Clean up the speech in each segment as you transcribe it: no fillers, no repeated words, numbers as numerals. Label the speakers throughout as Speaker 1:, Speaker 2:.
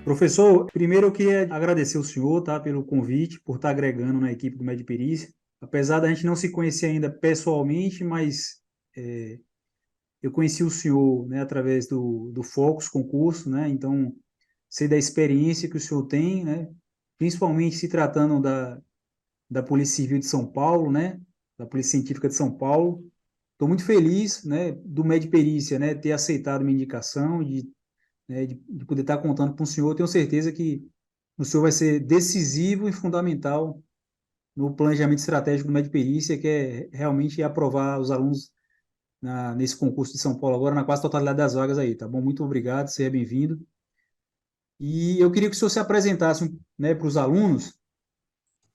Speaker 1: Professor, primeiro eu queria agradecer o senhor, tá, pelo convite, por estar agregando na equipe do Medperícia. Apesar da gente não se conhecer ainda pessoalmente, mas eu conheci o senhor, né, através do Focus concurso, né, então sei da experiência que o senhor tem, né, principalmente se tratando da Polícia Civil de São Paulo, né, da Polícia Científica de São Paulo. Estou muito feliz, né, do Medperícia, né, ter aceitado minha indicação, de poder estar contando com o senhor. Tenho certeza que o senhor vai ser decisivo e fundamental no planejamento estratégico do Medperícia, que é realmente aprovar os alunos nesse concurso de São Paulo agora, na quase totalidade das vagas aí, tá bom? Muito obrigado, seja bem-vindo. E eu queria que o senhor se apresentasse, né, para os alunos,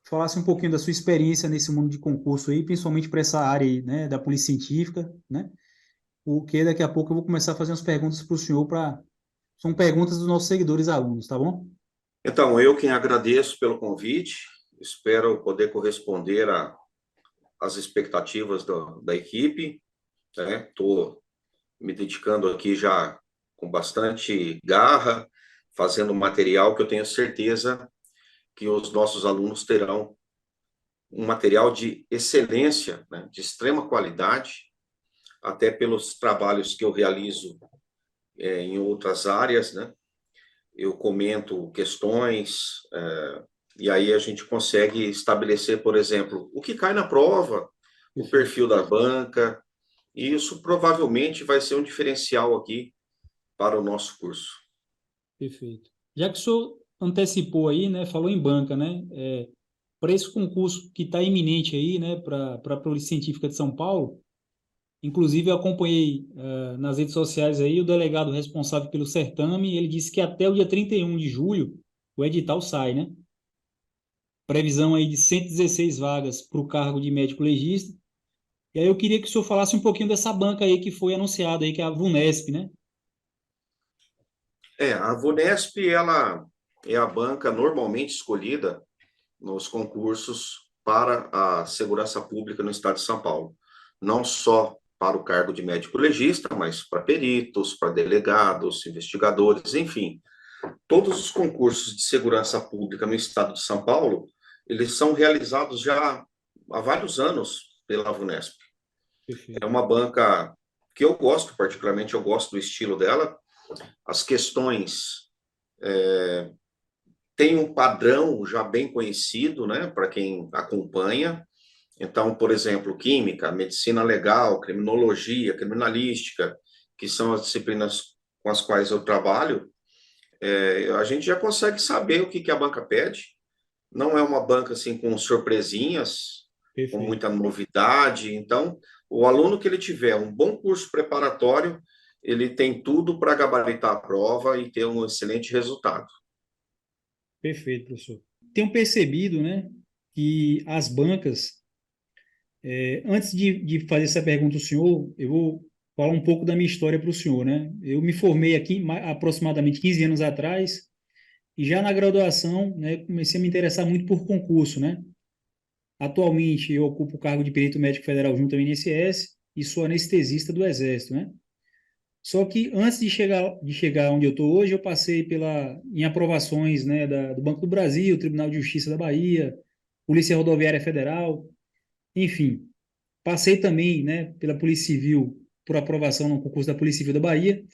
Speaker 1: falasse um pouquinho da sua experiência nesse mundo de concurso aí, principalmente para essa área aí, né, da polícia científica, né? Porque daqui a pouco eu vou começar a fazer umas perguntas para o senhor, são perguntas dos nossos seguidores alunos, tá bom?
Speaker 2: Então, eu quem agradeço pelo convite, espero poder corresponder às expectativas da equipe, né? Estou me dedicando aqui já com bastante garra, fazendo material que eu tenho certeza que os nossos alunos terão um material de excelência, né? De extrema qualidade, até pelos trabalhos que eu realizo em outras áreas, né? Eu comento questões, e aí a gente consegue estabelecer, por exemplo, o que cai na prova, o
Speaker 1: Perfeito.
Speaker 2: perfil da banca, e isso provavelmente vai ser um diferencial aqui para o nosso curso.
Speaker 1: Perfeito. Já que o senhor antecipou aí, né, falou em banca, né, para esse concurso que está iminente aí, né, para a Polícia Científica de São Paulo, inclusive eu acompanhei nas redes sociais aí o delegado responsável pelo certame, ele disse que até o dia 31 de julho o edital sai, né? Previsão aí de 116 vagas para o cargo de médico legista. E aí eu queria que o senhor falasse um pouquinho dessa banca aí que foi anunciada aí, que é a VUNESP, né?
Speaker 2: A Vunesp, ela é a banca normalmente escolhida nos concursos para a segurança pública no estado de São Paulo. Não só para o cargo de médico legista, mas para peritos, para delegados, investigadores, enfim. Todos os concursos de segurança pública no estado de São Paulo, eles são realizados já há vários anos pela Vunesp. É
Speaker 1: Perfeito.
Speaker 2: uma banca que eu gosto, particularmente eu gosto do estilo dela. As questões têm um padrão já bem conhecido, né, para quem acompanha. Então, por exemplo, química, medicina legal, criminologia, criminalística, que são as disciplinas com as quais eu trabalho, a gente já consegue saber o que a banca pede. Não é uma banca assim com surpresinhas, com
Speaker 1: Perfeito.
Speaker 2: muita novidade. Então, o aluno que ele tiver um bom curso preparatório, ele tem tudo para gabaritar a prova e ter um excelente resultado.
Speaker 1: Perfeito, professor. Tenho percebido, né, que as bancas, antes de fazer essa pergunta ao senhor, eu vou falar um pouco da minha história para o senhor, né? Eu me formei aqui aproximadamente 15 anos atrás e já na graduação, né, comecei a me interessar muito por concurso, né? Atualmente eu ocupo o cargo de perito médico federal junto ao INSS e sou anestesista do Exército, né? Só que antes de chegar onde eu estou hoje, eu passei em aprovações, né, do Banco do Brasil, Tribunal de Justiça da Bahia, Polícia Rodoviária Federal, enfim. Passei também, né, pela Polícia Civil, por aprovação no concurso da Polícia Civil da Bahia.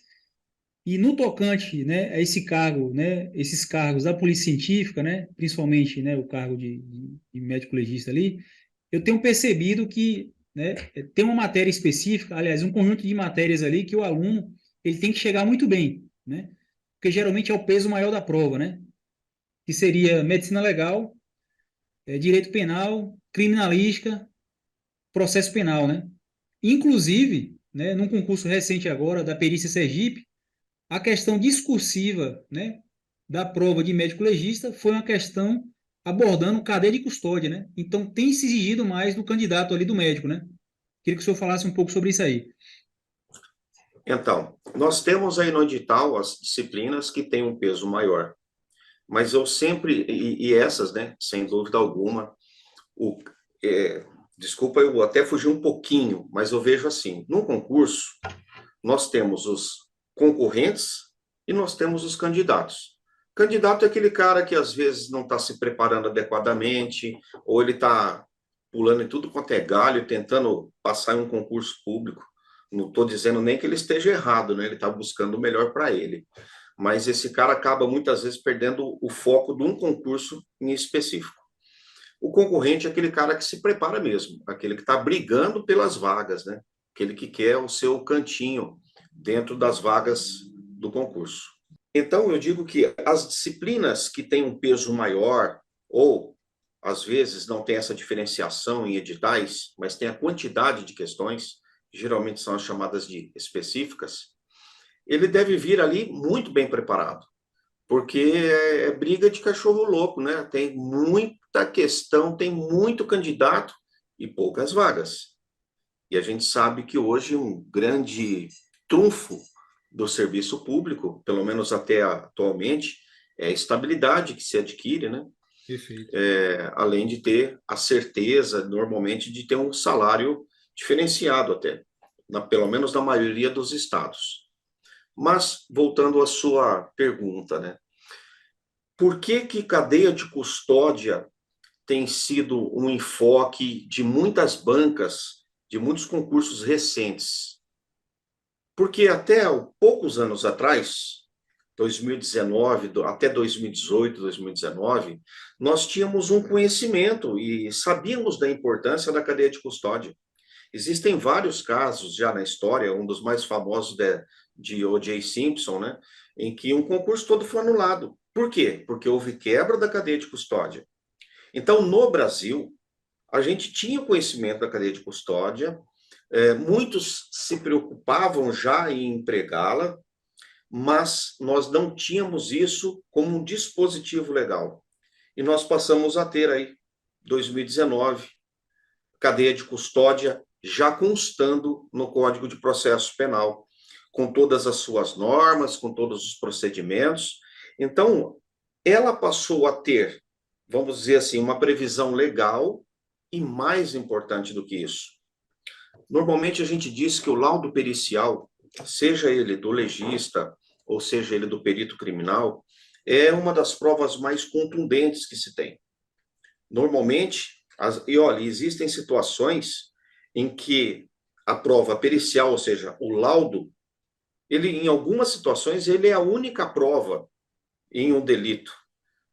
Speaker 1: E no tocante, né, a esse cargo, né, esses cargos da Polícia Científica, né, principalmente, né, o cargo de médico legista ali, eu tenho percebido que, né, tem uma matéria específica, aliás, um conjunto de matérias ali que o aluno ele tem que chegar muito bem, né? Porque geralmente é o peso maior da prova, né? Que seria medicina legal, direito penal, criminalística, processo penal, né? Inclusive, né, num concurso recente agora da Perícia Sergipe, a questão discursiva, né, da prova de médico legista foi uma questão abordando cadeia de custódia, né? Então tem se exigido mais do candidato ali do médico, né? Queria que o senhor falasse um pouco sobre isso aí.
Speaker 2: Então, nós temos aí no edital as disciplinas que têm um peso maior, mas eu sempre, e essas, né, sem dúvida alguma, o, desculpa, eu até fugi um pouquinho, mas eu vejo assim, no concurso, nós temos os concorrentes e nós temos os candidatos. Candidato é aquele cara que às vezes não está se preparando adequadamente, ou ele está pulando em tudo quanto é galho, tentando passar em um concurso público. Não estou dizendo nem que ele esteja errado, né? Ele está buscando o melhor para ele. Mas esse cara acaba muitas vezes perdendo o foco de um concurso em específico. O concorrente é aquele cara que se prepara mesmo, aquele que está brigando pelas vagas, né? Aquele que quer o seu cantinho dentro das vagas do concurso. Então, eu digo que as disciplinas que têm um peso maior, ou às vezes não tem essa diferenciação em editais, mas tem a quantidade de questões, geralmente são as chamadas de específicas, ele deve vir ali muito bem preparado, porque é briga de cachorro louco, né? Tem muita questão, tem muito candidato e poucas vagas. E a gente sabe que hoje um grande trunfo do serviço público, pelo menos até atualmente, é a estabilidade que se adquire, né?
Speaker 1: Perfeito.
Speaker 2: Além de ter a certeza, normalmente, de ter um salário diferenciado até, pelo menos na maioria dos estados. Mas, voltando à sua pergunta, né? Por que cadeia de custódia tem sido um enfoque de muitas bancas, de muitos concursos recentes? Porque até poucos anos atrás, 2019, até 2018, 2019, nós tínhamos um conhecimento e sabíamos da importância da cadeia de custódia. Existem vários casos já na história, um dos mais famosos de O.J. Simpson, né, em que um concurso todo foi anulado. Por quê? Porque houve quebra da cadeia de custódia. Então, no Brasil, a gente tinha conhecimento da cadeia de custódia, muitos se preocupavam já em empregá-la, mas nós não tínhamos isso como um dispositivo legal. E nós passamos a ter aí, 2019, cadeia de custódia já constando no Código de Processo Penal, com todas as suas normas, com todos os procedimentos. Então, ela passou a ter, vamos dizer assim, uma previsão legal e mais importante do que isso. Normalmente a gente diz que o laudo pericial, seja ele do legista ou seja ele do perito criminal, é uma das provas mais contundentes que se tem. Normalmente, e olha, existem situações em que a prova pericial, ou seja, o laudo, ele em algumas situações ele é a única prova em um delito,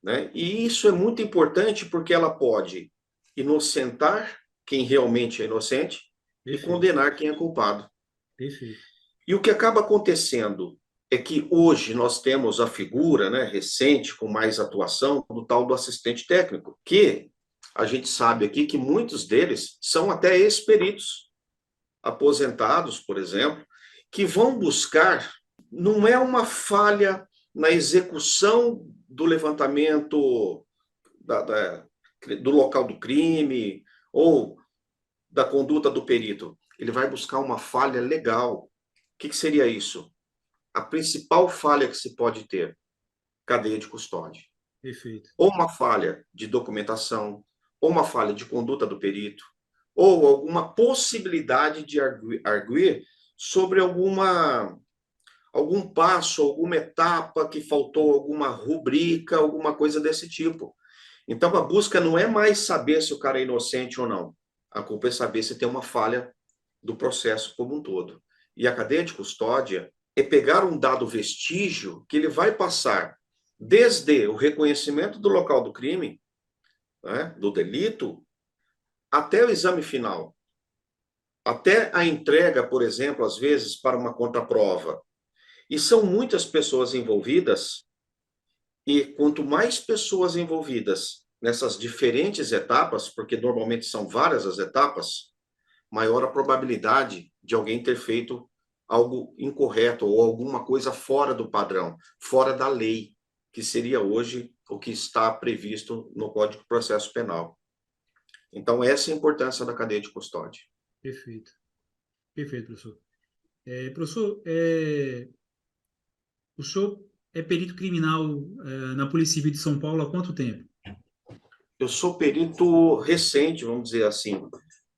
Speaker 2: né? E isso é muito importante porque ela pode inocentar quem realmente é inocente e
Speaker 1: Perfeito.
Speaker 2: condenar quem é culpado.
Speaker 1: Perfeito.
Speaker 2: E o que acaba acontecendo é que hoje nós temos a figura, né, recente, com mais atuação, do tal do assistente técnico, que a gente sabe aqui que muitos deles são até ex-peritos, aposentados, por exemplo, que vão buscar, não é uma falha na execução do levantamento do local do crime ou da conduta do perito, ele vai buscar uma falha legal. O que seria isso? A principal falha que se pode ter, cadeia de custódia.
Speaker 1: Perfeito.
Speaker 2: Ou uma falha de documentação, ou uma falha de conduta do perito, ou alguma possibilidade de arguir sobre algum passo, alguma etapa que faltou, alguma rubrica, alguma coisa desse tipo. Então, a busca não é mais saber se o cara é inocente ou não. A culpa é saber se tem uma falha do processo como um todo. E a cadeia de custódia é pegar um dado vestígio que ele vai passar desde o reconhecimento do local do crime, né, do delito, até o exame final, até a entrega, por exemplo, às vezes, para uma contraprova. E são muitas pessoas envolvidas, e quanto mais pessoas envolvidas nessas diferentes etapas, porque normalmente são várias as etapas, maior a probabilidade de alguém ter feito algo incorreto ou alguma coisa fora do padrão, fora da lei, que seria hoje o que está previsto no Código de Processo Penal. Então, essa é a importância da cadeia de custódia.
Speaker 1: Perfeito. Perfeito, professor. Professor, o senhor é perito criminal, na Polícia Civil de São Paulo há quanto tempo?
Speaker 2: Eu sou perito recente, vamos dizer assim.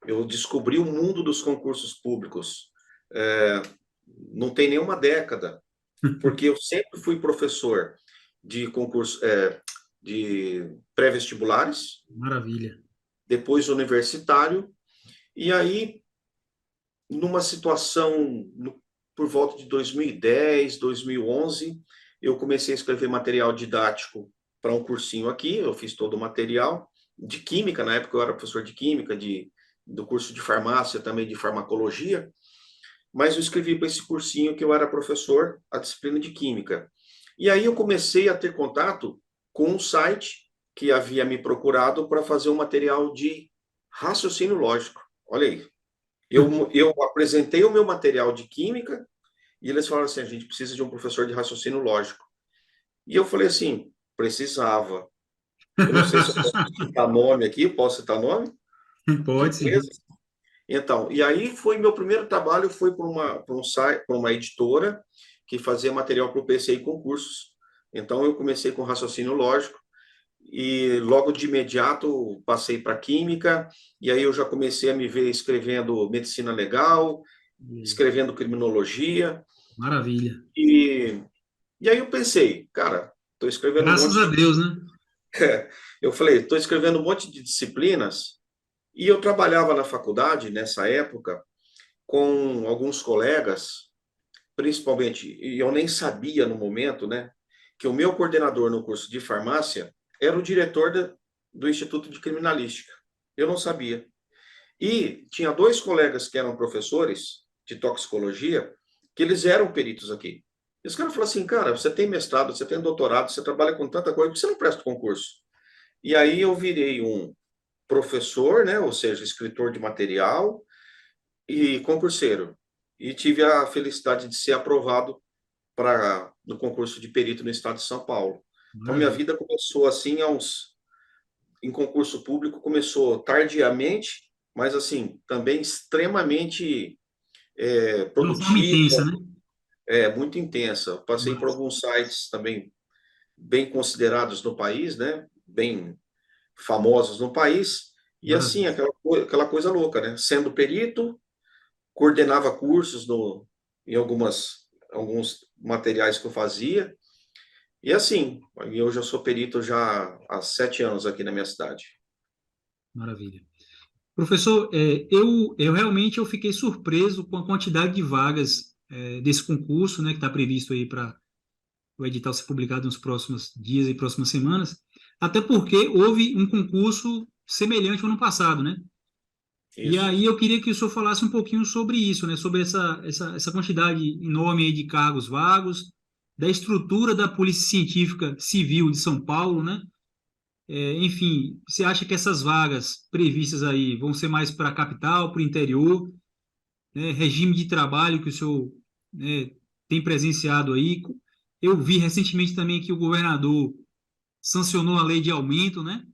Speaker 2: Eu descobri o mundo dos concursos públicos. Não tem nenhuma década, porque eu sempre fui professor. de concurso, de pré-vestibulares,
Speaker 1: Maravilha.
Speaker 2: depois universitário, e aí, numa situação, por volta de 2010, 2011, eu comecei a escrever material didático para um cursinho aqui, eu fiz todo o material de química, na época eu era professor de química, do curso de farmácia, também de farmacologia, mas eu escrevi para esse cursinho que eu era professor, a disciplina de química. E aí eu comecei a ter contato com um site que havia me procurado para fazer um material de raciocínio lógico. Olha aí. Eu apresentei o meu material de química e eles falaram assim, a gente precisa de um professor de raciocínio lógico. E eu falei assim, precisava. Eu não sei se eu posso citar nome aqui, posso citar nome de
Speaker 1: Pode sim.
Speaker 2: empresas? Então, e aí foi meu primeiro trabalho, foi para um site, para uma editora que fazia material para o PCI concursos. Então eu comecei com raciocínio lógico e logo de imediato passei para química e aí eu já comecei a me ver escrevendo medicina legal, escrevendo criminologia
Speaker 1: Maravilha.
Speaker 2: e, e aí eu pensei, cara, estou escrevendo um
Speaker 1: Graças
Speaker 2: monte
Speaker 1: a
Speaker 2: de...
Speaker 1: Deus, né?
Speaker 2: Eu falei, estou escrevendo um monte de disciplinas e eu trabalhava na faculdade nessa época com alguns colegas, principalmente, e eu nem sabia no momento, né, que o meu coordenador no curso de farmácia era o diretor do Instituto de Criminalística. Eu não sabia. E tinha dois colegas que eram professores de toxicologia, que eles eram peritos aqui. E os caras falaram assim, cara, você tem mestrado, você tem doutorado, você trabalha com tanta coisa, por que você não presta o concurso? E aí eu virei um professor, né, ou seja, escritor de material, e concurseiro. E tive a felicidade de ser aprovado no concurso de perito no estado de São Paulo. Então, minha
Speaker 1: Maravilha.
Speaker 2: vida começou assim, em concurso público, começou tardiamente, mas assim, também extremamente
Speaker 1: De uma forma
Speaker 2: produtiva,
Speaker 1: intensa, né?
Speaker 2: muito intensa. Passei por
Speaker 1: Mas,
Speaker 2: alguns sites também bem considerados no país, né? Bem famosos no país. E assim,
Speaker 1: maravilha.
Speaker 2: aquela coisa louca, né? Sendo perito, coordenava cursos em alguns materiais que eu fazia. E assim, hoje eu sou perito já há 7 anos aqui na minha cidade.
Speaker 1: Maravilha. Professor, eu realmente eu fiquei surpreso com a quantidade de vagas desse concurso, né, que está previsto aí para o edital ser publicado nos próximos dias e próximas semanas, até porque houve um concurso semelhante no ano passado, né? E
Speaker 2: Isso.
Speaker 1: aí eu queria que o senhor falasse um pouquinho sobre isso, né? Sobre essa quantidade enorme aí de cargos vagos, da estrutura da Polícia Científica Civil de São Paulo, né? Enfim, você acha que essas vagas previstas aí vão ser mais para a capital, para o interior, né? Regime de trabalho que o senhor, né, tem presenciado aí? Eu vi recentemente também que o governador sancionou a lei de aumento, né?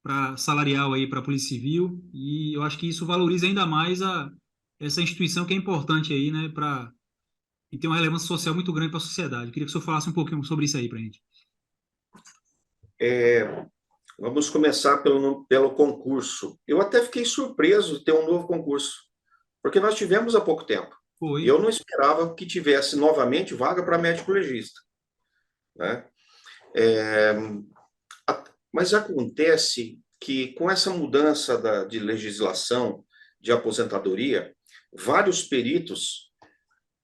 Speaker 1: Para salarial aí para a Polícia Civil, e eu acho que isso valoriza ainda mais essa instituição que é importante aí, né, para e tem uma relevância social muito grande para a sociedade. Eu queria que o senhor falasse um pouquinho sobre isso aí para a gente.
Speaker 2: Vamos começar pelo concurso. Eu até fiquei surpreso de ter um novo concurso, porque nós tivemos há pouco tempo. E
Speaker 1: Foi.
Speaker 2: eu não esperava que tivesse novamente vaga para médico legista, né? É, mas acontece que com essa mudança de legislação de aposentadoria, vários peritos,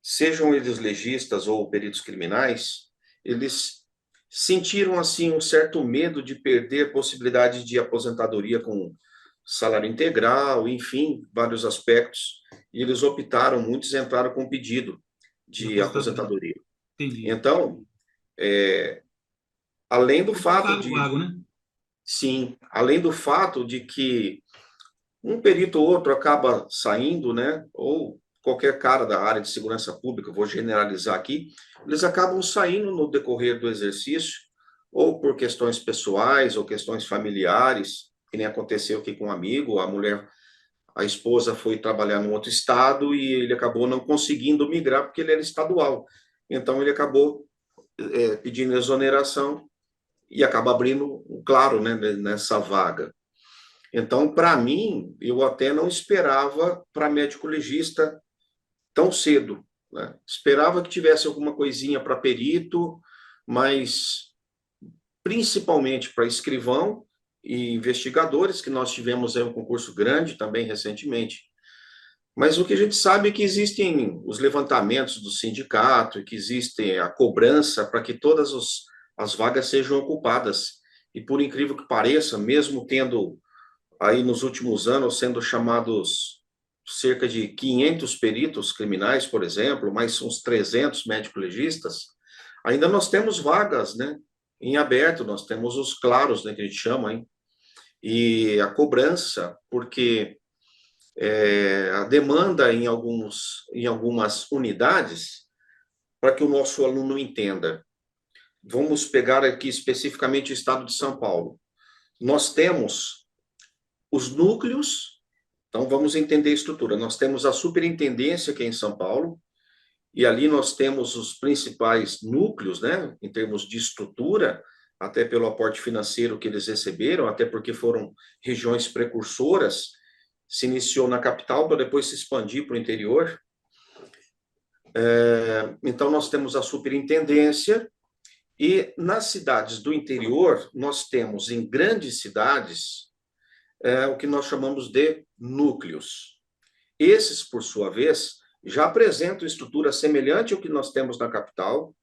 Speaker 2: sejam eles legistas ou peritos criminais, eles sentiram assim um certo medo de perder possibilidade de aposentadoria com salário integral, enfim, vários aspectos, e eles optaram, muitos entraram com pedido
Speaker 1: De
Speaker 2: de
Speaker 1: aposentadoria.
Speaker 2: aposentadoria.
Speaker 1: Entendi.
Speaker 2: Então, além do
Speaker 1: Muito
Speaker 2: fato
Speaker 1: cargo vago, né?
Speaker 2: sim, além do fato de que um perito ou outro acaba saindo, né? Ou qualquer cara da área de segurança pública, vou generalizar aqui, eles acabam saindo no decorrer do exercício, ou por questões pessoais, ou questões familiares, que nem aconteceu aqui com um amigo, a esposa foi trabalhar em outro estado e ele acabou não conseguindo migrar porque ele era estadual. Então ele acabou pedindo exoneração e acaba abrindo, claro, né, nessa vaga. Então, para mim, eu até não esperava para médico legista tão cedo, né? Esperava que tivesse alguma coisinha para perito, mas principalmente para escrivão e investigadores, que nós tivemos aí um concurso grande também recentemente. Mas o que a gente sabe é que existem os levantamentos do sindicato, e que existe a cobrança para que todas as vagas sejam ocupadas. E por incrível que pareça, mesmo tendo aí nos últimos anos sendo chamados cerca de 500 peritos criminais, por exemplo, mais uns 300 médico-legistas, ainda nós temos vagas, né, em aberto, nós temos os claros, né, que a gente chama, hein? E a cobrança, porque a demanda em algumas unidades, para que o nosso aluno entenda. Vamos pegar aqui especificamente o estado de São Paulo. Nós temos os núcleos, então vamos entender a estrutura. Nós temos a superintendência, que é em São Paulo, e ali nós temos os principais núcleos, né, em termos de estrutura, até pelo aporte financeiro que eles receberam, até porque foram regiões precursoras. Se iniciou na capital para depois se expandir para o interior. Então, nós temos a superintendência, e nas cidades do interior, nós temos em grandes cidades o que nós chamamos de núcleos. Esses, por sua vez, já apresentam estrutura semelhante ao que nós temos na capital,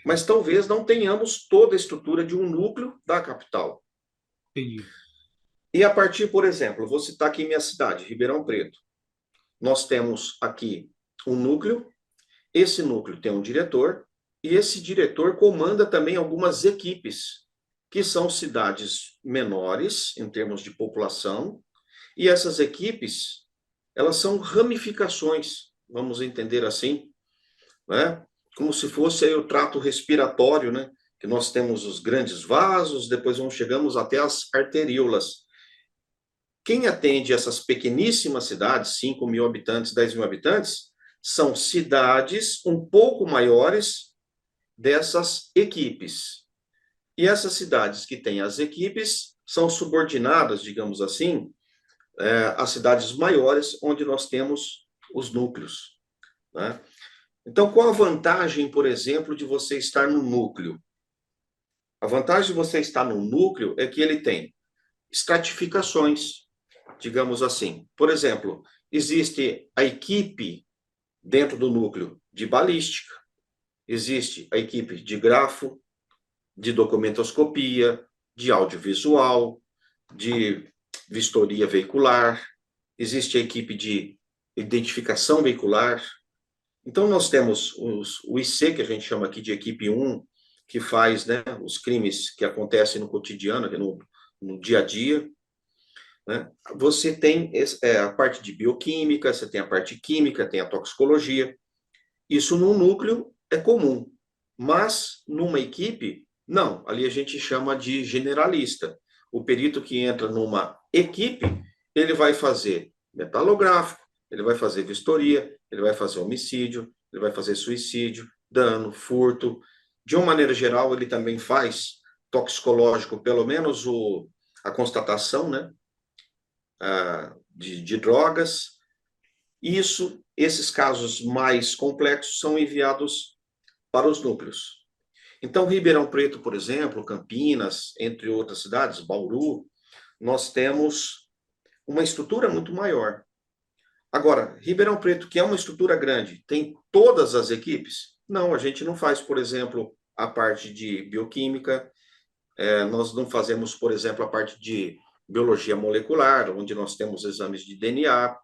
Speaker 2: mas talvez não tenhamos toda a estrutura de um núcleo da capital.
Speaker 1: Entendi.
Speaker 2: E a partir, por exemplo, vou citar aqui minha cidade, Ribeirão Preto. Nós temos aqui um núcleo, esse núcleo tem um diretor, e esse diretor comanda também algumas equipes, que são cidades menores em termos de população, e essas equipes, elas são ramificações, vamos entender assim, né? Como se fosse aí o trato respiratório, né? Que nós temos os grandes vasos, depois chegamos até as arteríolas. Quem atende essas pequeníssimas cidades, 5.000 habitantes, 10.000 habitantes, são cidades um pouco maiores dessas equipes. E essas cidades que têm as equipes são subordinadas, digamos assim, às cidades maiores, onde nós temos os núcleos, né? Então, qual a vantagem, por exemplo, de você estar no núcleo? A vantagem de você estar no núcleo é que ele tem estratificações, digamos assim. Por exemplo, existe a equipe dentro do núcleo de balística, existe a equipe de grafo, de documentoscopia, de audiovisual, de vistoria veicular, existe a equipe de identificação veicular. Então, nós temos o IC, que a gente chama aqui de equipe 1, que faz, né, os crimes que acontecem no cotidiano, no dia a dia, né? Você tem a parte de bioquímica, você tem a parte química, tem a toxicologia. Isso num núcleo é comum, mas numa equipe, não. Ali a gente chama de generalista. O perito que entra numa equipe, ele vai fazer metalográfico, ele vai fazer vistoria, ele vai fazer homicídio, ele vai fazer suicídio, dano, furto. De uma maneira geral, ele também faz toxicológico, pelo menos a constatação, né, de drogas. Esses casos mais complexos são enviados para os núcleos. Então, Ribeirão Preto, por exemplo, Campinas, entre outras cidades, Bauru, nós temos uma estrutura muito maior. Agora, Ribeirão Preto, que é uma estrutura grande, tem todas as equipes? Não, a gente não faz, por exemplo, a parte de bioquímica, nós não fazemos, por exemplo, a parte de biologia molecular, onde nós temos exames de DNA,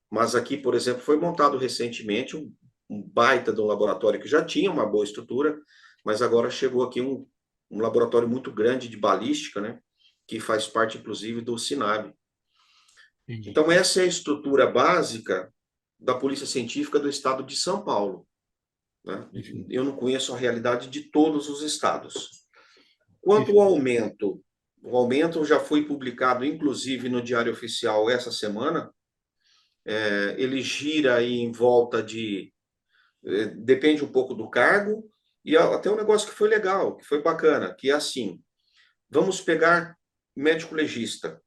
Speaker 2: mas aqui, por exemplo, foi montado recentemente um baita de um laboratório que já tinha uma boa estrutura, mas agora chegou aqui um laboratório muito grande de balística, né, que faz parte, inclusive, do SINAB.
Speaker 1: Entendi.
Speaker 2: Então, essa é a estrutura básica da Polícia Científica do Estado de São Paulo, né? Eu não conheço a realidade de todos os estados. Quanto ao aumento, o aumento já foi publicado, inclusive, no Diário Oficial essa semana. Ele gira aí em volta de... depende um pouco do cargo, e até um negócio que foi legal, que foi bacana, que é assim, vamos pegar médico legista,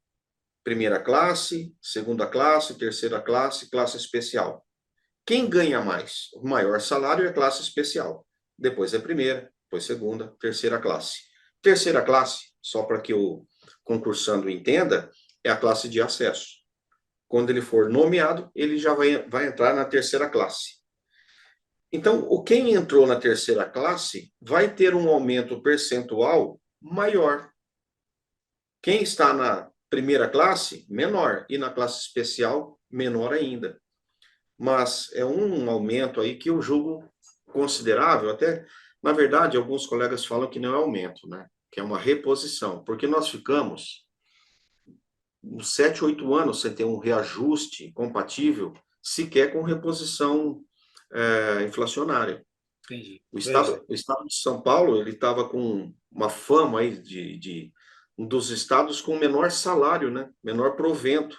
Speaker 2: primeira classe, segunda classe, terceira classe, classe especial. Quem ganha mais? O maior salário é classe especial. Depois é primeira, depois segunda, terceira classe. Terceira classe, só para que o concursando entenda, é a classe de acesso. Quando ele for nomeado, ele já vai entrar na terceira classe. Então, quem entrou na terceira classe vai ter um aumento percentual maior. Quem está na primeira classe, menor. E na classe especial, menor ainda. Mas é um aumento aí que eu julgo considerável. Até, na verdade, alguns colegas falam que não é aumento, né? Que é uma reposição. Porque nós ficamos uns 7, 8 anos sem ter um reajuste compatível, sequer com reposição inflacionária.
Speaker 1: Entendi.
Speaker 2: O
Speaker 1: Verdade.
Speaker 2: estado de São Paulo, ele estava com uma fama aí de um dos estados com menor salário, né? Menor provento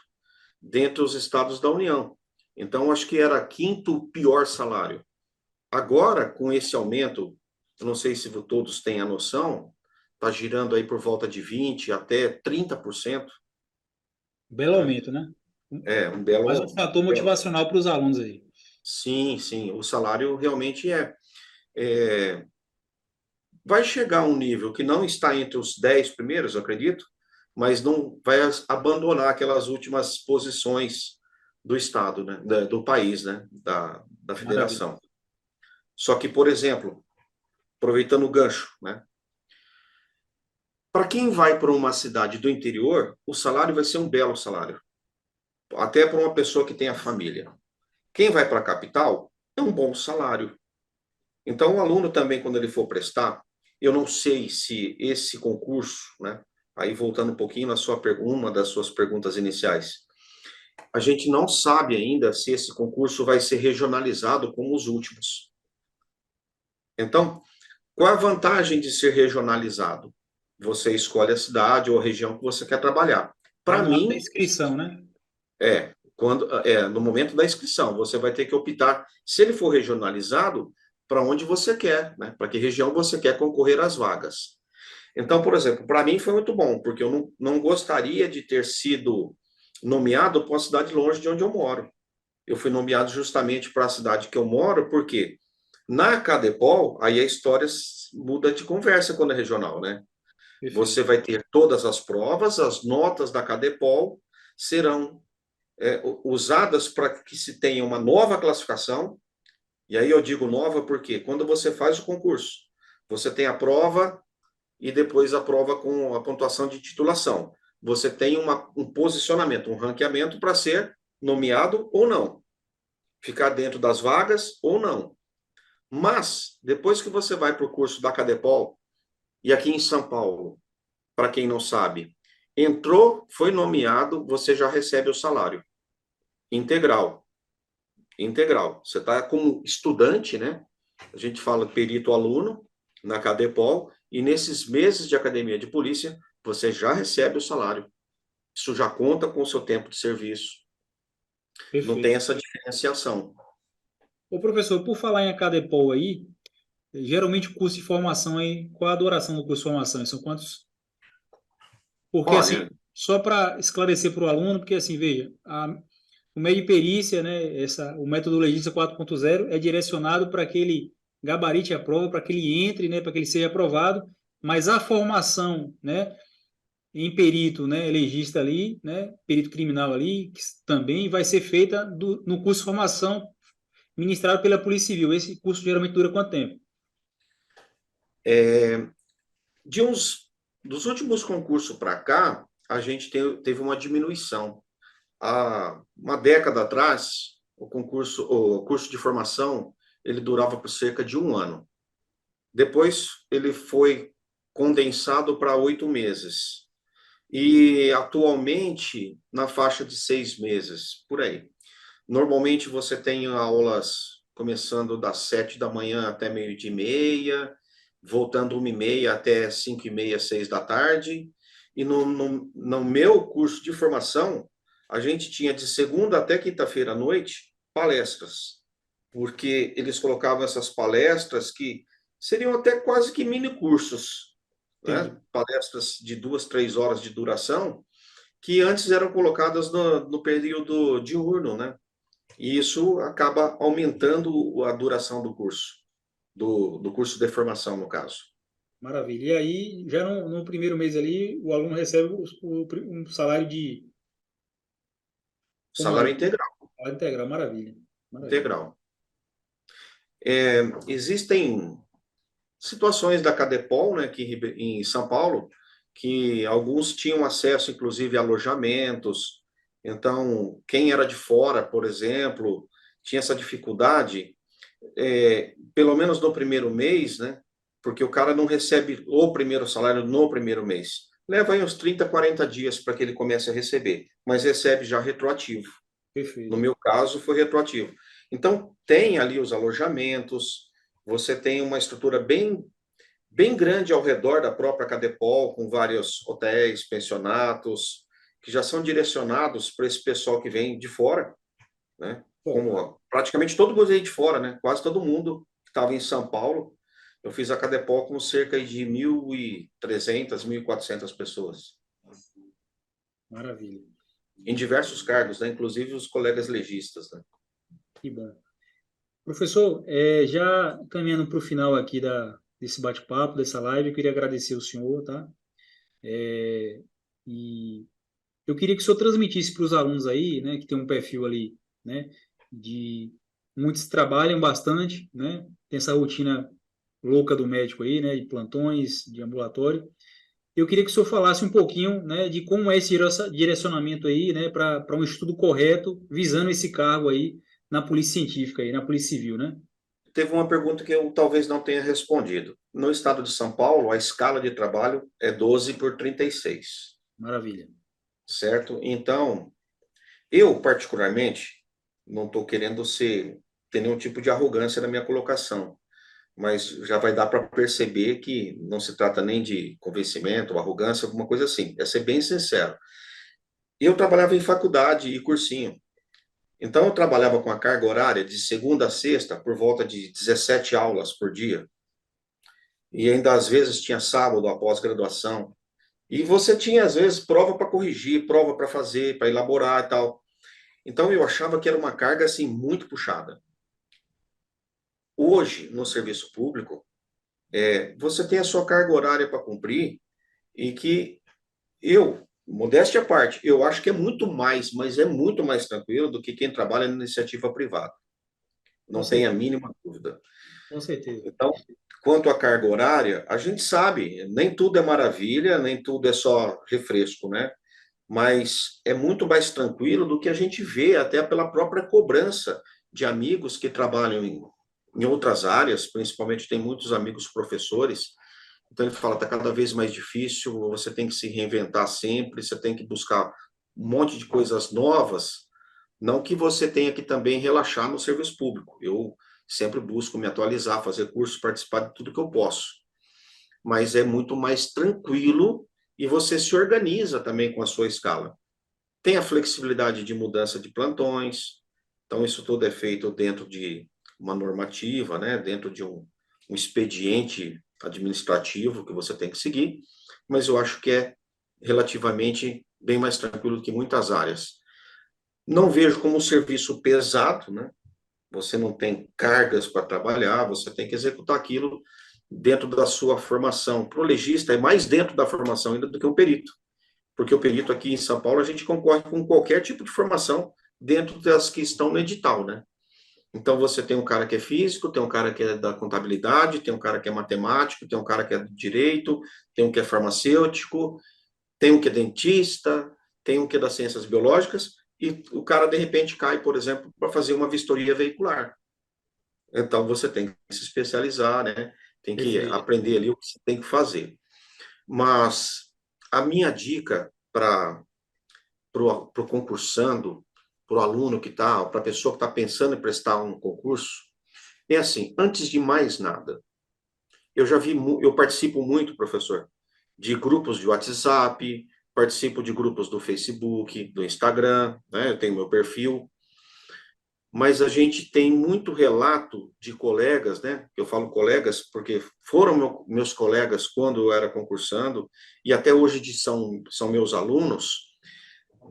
Speaker 2: dentre os estados da União. Então, acho que era quinto pior salário. Agora, com esse aumento, eu não sei se todos têm a noção, está girando aí por volta de 20% até 30%.
Speaker 1: Belo
Speaker 2: Né?
Speaker 1: aumento, né?
Speaker 2: É um
Speaker 1: Mais um
Speaker 2: belo,
Speaker 1: fator motivacional para os alunos aí.
Speaker 2: sim, sim, o salário realmente é, vai chegar a um nível que não está entre os 10 primeiros, eu acredito, mas não vai abandonar aquelas últimas posições do Estado, né, do país, né, da
Speaker 1: Maravilha.
Speaker 2: federação. Só que, por exemplo, aproveitando o gancho, né, para quem vai para uma cidade do interior, o salário vai ser um belo salário, até para uma pessoa que tenha família. Quem vai para a capital é um bom salário. Então, o aluno também, quando ele for prestar, eu não sei se esse concurso, né? Aí voltando um pouquinho na sua uma das suas perguntas iniciais, a gente não sabe ainda se esse concurso vai ser regionalizado como os últimos. Então, qual a vantagem de ser regionalizado? Você escolhe a cidade ou a região que você quer trabalhar.
Speaker 1: Já
Speaker 2: Para
Speaker 1: na hora da
Speaker 2: mim,
Speaker 1: inscrição, né?
Speaker 2: no momento da inscrição, você vai ter que optar, se ele for regionalizado, para onde você quer, né? Para que região você quer concorrer às vagas. Então, por exemplo, para mim foi muito bom, porque eu não gostaria de ter sido nomeado para uma cidade longe de onde eu moro. Eu fui nomeado justamente para a cidade que eu moro, porque na Cadepol, aí a história muda de conversa quando é regional, né?
Speaker 1: Perfeito.
Speaker 2: Você vai ter todas as provas, as notas da Cadepol serão usadas para que se tenha uma nova classificação. E aí eu digo nova porque quando você faz o concurso, você tem a prova e depois a prova com a pontuação de titulação. Você tem um posicionamento, um ranqueamento para ser nomeado ou não, ficar dentro das vagas ou não. Mas, depois que você vai para o curso da Cadepol, e aqui em São Paulo, para quem não sabe, entrou, foi nomeado, você já recebe o salário integral. Integral. Você está como estudante, né? A gente fala perito aluno na Cadepol, e nesses meses de academia de polícia, você já recebe o salário. Isso já conta com o seu tempo de serviço. Não tem
Speaker 1: Perfeito.
Speaker 2: essa diferenciação.
Speaker 1: Ô, professor, por falar em Acadepol aí, geralmente o curso de formação aí, qual a duração do curso de formação? São quantos? Porque assim,
Speaker 2: Olha,
Speaker 1: só para esclarecer para o aluno, porque assim, veja, o meio de perícia, né, o método legista 4.0 é direcionado para que ele gabarite a prova, para que ele entre, né, para que ele seja aprovado, mas a formação, né, em perito, né, legista ali, né, perito criminal ali, que também vai ser feita no curso de formação ministrado pela Polícia Civil. Esse curso geralmente dura quanto tempo?
Speaker 2: de uns dos últimos concursos para cá, a gente teve uma diminuição. Há uma década atrás, o curso de formação, ele durava por cerca de um ano. Depois, ele foi condensado para 8 meses. E atualmente, na faixa de 6 meses, por aí. Normalmente, você tem aulas começando das 7 da manhã até meio-dia e meia, voltando 1h30 até 5h30, 6 da tarde. E no meu curso de formação, a gente tinha de segunda até quinta-feira à noite palestras, porque eles colocavam essas palestras que seriam até quase que mini cursos,
Speaker 1: Entendi.
Speaker 2: né? Palestras de 2, 3 horas de duração, que antes eram colocadas no período diurno, né? E isso acaba aumentando a duração do curso, do curso de formação, no caso.
Speaker 1: Maravilha. E aí, já no primeiro mês ali, o aluno recebe um salário de como
Speaker 2: Salário
Speaker 1: é?
Speaker 2: integral,
Speaker 1: Salário integral. Maravilha. Maravilha.
Speaker 2: integral. Existem situações da Cadepol, né, que em São Paulo, que alguns tinham acesso, inclusive, a alojamentos. Então, quem era de fora, por exemplo, tinha essa dificuldade, pelo menos no primeiro mês, né, porque o cara não recebe o primeiro salário no primeiro mês. Leva aí uns 30, 40 dias para que ele comece a receber, mas recebe já retroativo. No
Speaker 1: Perfeito.
Speaker 2: meu caso, foi retroativo. Então, tem ali os alojamentos, você tem uma estrutura bem grande ao redor da própria Cadepol, com vários hotéis, pensionatos, que já são direcionados para esse pessoal que vem de fora, né?
Speaker 1: Pô,
Speaker 2: Como praticamente todo mundo veio de fora, né? Quase todo mundo que estava em São Paulo. Eu fiz a Cadepol com cerca de 1.300, 1.400 pessoas,
Speaker 1: maravilha.
Speaker 2: em diversos cargos, né? Inclusive os colegas legistas, né?
Speaker 1: Que bom. Professor, já caminhando para o final aqui desse bate-papo, dessa live, eu queria agradecer o senhor, tá? E eu queria que o senhor transmitisse para os alunos aí, né, que tem um perfil ali, né, de muitos trabalham bastante, né, tem essa rotina louca do médico aí, né, de plantões, de ambulatório. Eu queria que o senhor falasse um pouquinho, né, de como é esse direcionamento aí, né, para um estudo correto, visando esse cargo aí na Polícia Científica aí, na Polícia Civil, né?
Speaker 2: Teve uma pergunta que eu talvez não tenha respondido. No estado de São Paulo, a escala de trabalho é 12 por 36,
Speaker 1: Maravilha.
Speaker 2: certo? Então, eu, particularmente, não estou querendo ter nenhum tipo de arrogância na minha colocação, mas já vai dar para perceber que não se trata nem de convencimento ou arrogância, alguma coisa assim. É ser bem sincero. Eu trabalhava em faculdade e cursinho, então eu trabalhava com a carga horária de segunda a sexta, por volta de 17 aulas por dia, e ainda às vezes tinha sábado após graduação. E você tinha, às vezes, prova para corrigir, prova para fazer, para elaborar e tal. Então eu achava que era uma carga assim muito puxada. Hoje, no serviço público, você tem a sua carga horária para cumprir e que modéstia à parte, eu acho que é muito mais, mas é muito mais tranquilo do que quem trabalha na iniciativa privada.
Speaker 1: Com
Speaker 2: Não tem a
Speaker 1: certeza.
Speaker 2: mínima dúvida.
Speaker 1: Com certeza.
Speaker 2: Então, quanto à carga horária, a gente sabe, nem tudo é maravilha, nem tudo é só refresco, né? Mas é muito mais tranquilo do que a gente vê até pela própria cobrança de amigos que trabalham em outras áreas, principalmente tem muitos amigos professores. Então ele fala, está cada vez mais difícil, você tem que se reinventar sempre, você tem que buscar um monte de coisas novas, não que você tenha que também relaxar no serviço público. Eu sempre busco me atualizar, fazer cursos, participar de tudo que eu posso, mas é muito mais tranquilo e você se organiza também com a sua escala. Tem a flexibilidade de mudança de plantões, então isso tudo é feito dentro de uma normativa, né? Dentro de um expediente administrativo que você tem que seguir, mas eu acho que é relativamente bem mais tranquilo do que muitas áreas. Não vejo como um serviço pesado, né? Você não tem cargas para trabalhar, você tem que executar aquilo dentro da sua formação. Para o legista, é mais dentro da formação ainda do que o perito, porque o perito aqui em São Paulo, a gente concorre com qualquer tipo de formação dentro das que estão no edital, né? Então, você tem um cara que é físico, tem um cara que é da contabilidade, tem um cara que é matemático, tem um cara que é do direito, tem um que é farmacêutico, tem um que é dentista, tem um que é das ciências biológicas, e o cara, de repente, cai, por exemplo, para fazer uma vistoria veicular. Então, você tem que se especializar, né? Tem que
Speaker 1: Perfeito.
Speaker 2: aprender ali o que você tem que fazer. Mas a minha dica para o concursando, para o aluno que está, para a pessoa que está pensando em prestar um concurso, é assim, antes de mais nada, eu participo muito, professor, de grupos de WhatsApp, participo de grupos do Facebook, do Instagram, né? Eu tenho meu perfil, mas a gente tem muito relato de colegas, né? Eu falo colegas porque foram meus colegas quando eu era concursando e até hoje são meus alunos,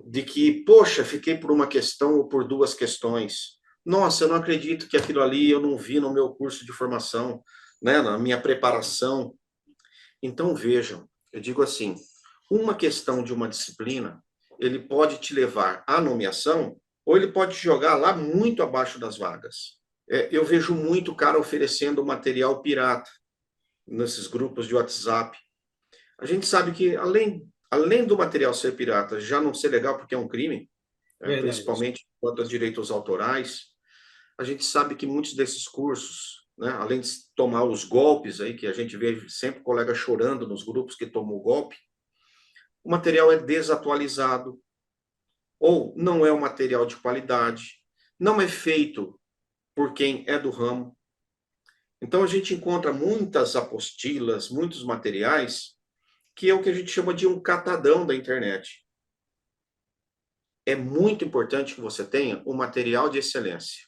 Speaker 2: de que, poxa, fiquei por uma questão ou por duas questões. Nossa, eu não acredito que aquilo ali eu não vi no meu curso de formação, né? Na minha preparação. Então, vejam, eu digo assim, uma questão de uma disciplina, ele pode te levar à nomeação, ou ele pode te jogar lá muito abaixo das vagas. Eu vejo muito cara oferecendo material pirata nesses grupos de WhatsApp. A gente sabe que, além do material ser pirata, já não ser legal porque é um crime,
Speaker 1: Verdade.
Speaker 2: principalmente quanto aos direitos autorais, a gente sabe que muitos desses cursos, né, além de tomar os golpes aí, que a gente vê sempre colega chorando nos grupos que tomou o golpe, o material é desatualizado, ou não é um material de qualidade, não é feito por quem é do ramo. Então, a gente encontra muitas apostilas, muitos materiais, que é o que a gente chama de um catadão da internet. É muito importante que você tenha um material de excelência.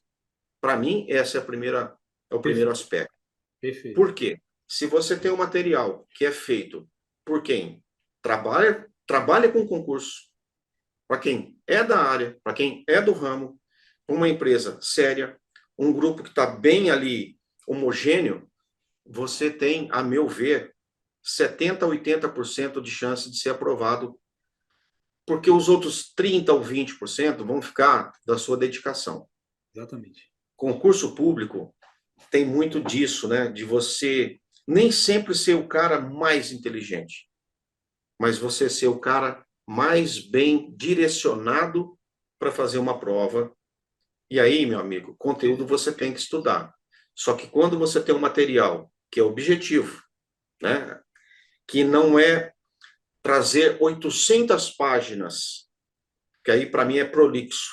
Speaker 2: Para mim, essa é o primeiro
Speaker 1: Perfeito,
Speaker 2: aspecto.
Speaker 1: perfeito.
Speaker 2: Por quê? Se você tem um material que é feito por quem trabalha com concurso, para quem é da área, para quem é do ramo, uma empresa séria, um grupo que está bem ali homogêneo, você tem, a meu ver, 70% a 80% de chance de ser aprovado, porque os outros 30% ou 20% vão ficar da sua dedicação.
Speaker 1: Exatamente.
Speaker 2: Concurso público tem muito disso, né? De você nem sempre ser o cara mais inteligente, mas você ser o cara mais bem direcionado para fazer uma prova. E aí, meu amigo, conteúdo você tem que estudar. Só que quando você tem um material que é objetivo, né? Que não é trazer 800 páginas, que aí para mim é prolixo.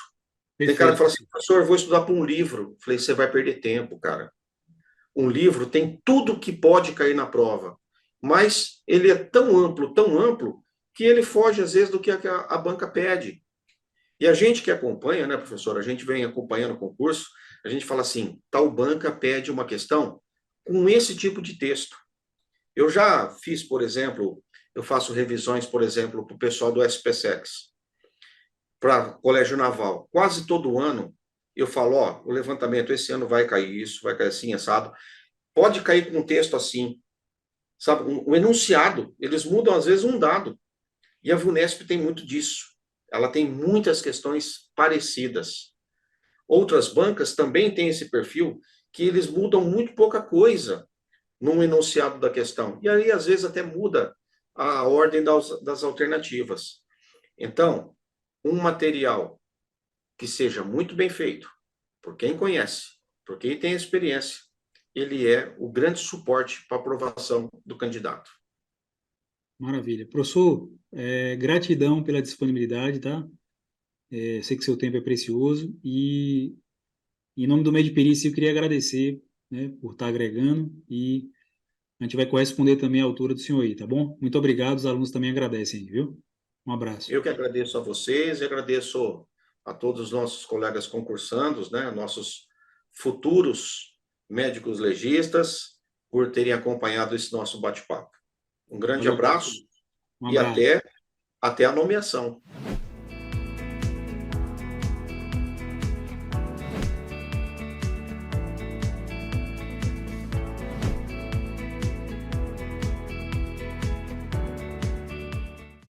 Speaker 2: Tem cara que
Speaker 1: Perfeito,
Speaker 2: fala assim, professor, eu vou estudar para um livro. Falei, você vai perder tempo, cara. Um livro tem tudo que pode cair na prova, mas ele é tão amplo, que ele foge, às vezes, do que a banca pede. E a gente que acompanha, né, professor, a gente vem acompanhando o concurso, a gente fala assim, tal banca pede uma questão com esse tipo de texto. Eu já fiz, por exemplo, eu faço revisões, por exemplo, para o pessoal do SPSEX, para Colégio Naval. Quase todo ano eu falo, ó, o levantamento esse ano vai cair isso, vai cair assim, assado. Pode cair com um texto assim, sabe? Um enunciado. Eles mudam, às vezes, um dado. E a VUNESP tem muito disso. Ela tem muitas questões parecidas. Outras bancas também têm esse perfil, que eles mudam muito pouca coisa num enunciado da questão. E aí, às vezes, até muda a ordem das alternativas. Então, um material que seja muito bem feito, por quem conhece, por quem tem experiência, ele é o grande suporte para a aprovação do candidato.
Speaker 1: Maravilha. Professor, gratidão pela disponibilidade, tá? Sei que seu tempo é precioso e, em nome do meio de perícia, eu queria agradecer, né, por estar agregando e a gente vai corresponder também à altura do senhor aí, tá bom? Muito obrigado, os alunos também agradecem, viu? Um abraço.
Speaker 2: Eu que agradeço a vocês e agradeço a todos os nossos colegas concursandos, né, nossos futuros médicos legistas, por terem acompanhado esse nosso bate-papo. Um grande
Speaker 1: Valeu, professor.
Speaker 2: abraço
Speaker 1: Um
Speaker 2: e
Speaker 1: abraço.
Speaker 2: até a nomeação.